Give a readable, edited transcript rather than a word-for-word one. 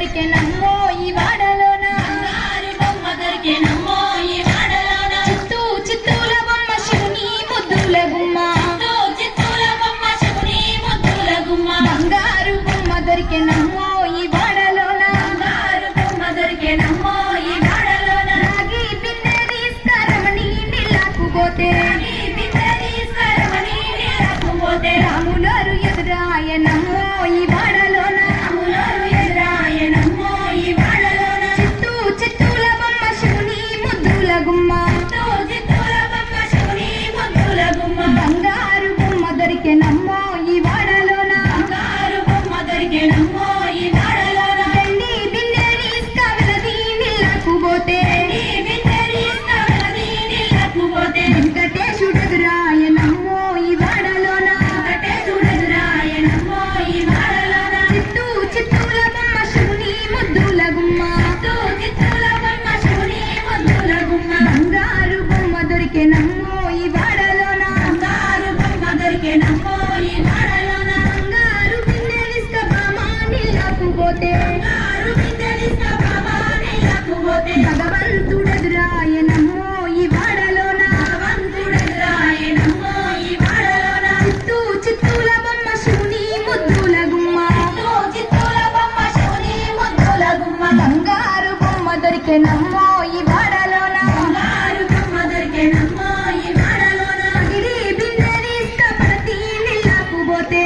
దొరికెనమ్మో ఈ వాడలోన బంగారు బొమ్మ దొరికెనమ్మో ఈ వాడలోన చిత్తూ చిత్తూల బొమ్మ శివుని ముద్దుల గుమ్మ చిత్తూల బొమ్మ శివుని ముద్దుల గుమ్మ బంగారు బొమ్మ దొరికెనమ్మో ఈ వాడలోన బంగారు బొమ్మ దొరికెనమ్మో ఈ వాడలోన రాగి బిందె తీసుకరమని నీళ్ళకు పోతే రాములారు ఎదురాయనమ్మో ఈ వాడలోన రాములారు ఎదురాయనమ్మో ఈ వాడలోన చిత్తూ చిత్తూల బొమ్మ శివుని ముద్దుల గుమ్మ చిత్తూల బొమ్మ శివుని ముద్దుల గుమ్మ బంగారు బొమ్మ దొరికెనమ్మో ఈ వాడలోన బంగారు బొమ్మ దొరికెనమ్మో ఈ వాడలోన వెండి బిందె తీసుకవలది నీళ్ళకు పోతే వెంకటేశుడు ఎదురాయనమ్మో ఈ వాడలోన చిత్తూ చిత్తూల బొమ్మ శివుని ముద్దుల గుమ్మ బంగారు బొమ్మ దొరికెనమ్మో ఈ వాడలోన బంగారు బొమ్మ దొరికెనమ్మో ఈ వాడలోన బంగారు బిందెలిస్క బామా నీళ్ళకు పోతే భగవంతుడు ఎదురాయనమ్మో ఈ వాడలోన చిత్తూ చిత్తూల బొమ్మ శివుని ముద్దుల గుమ్మ బంగారు బొమ్మ దొరికెనమ్మో ఈ వాడలోన గిరి బిందె తీసుక పడతి నీళ్ళకు పోతే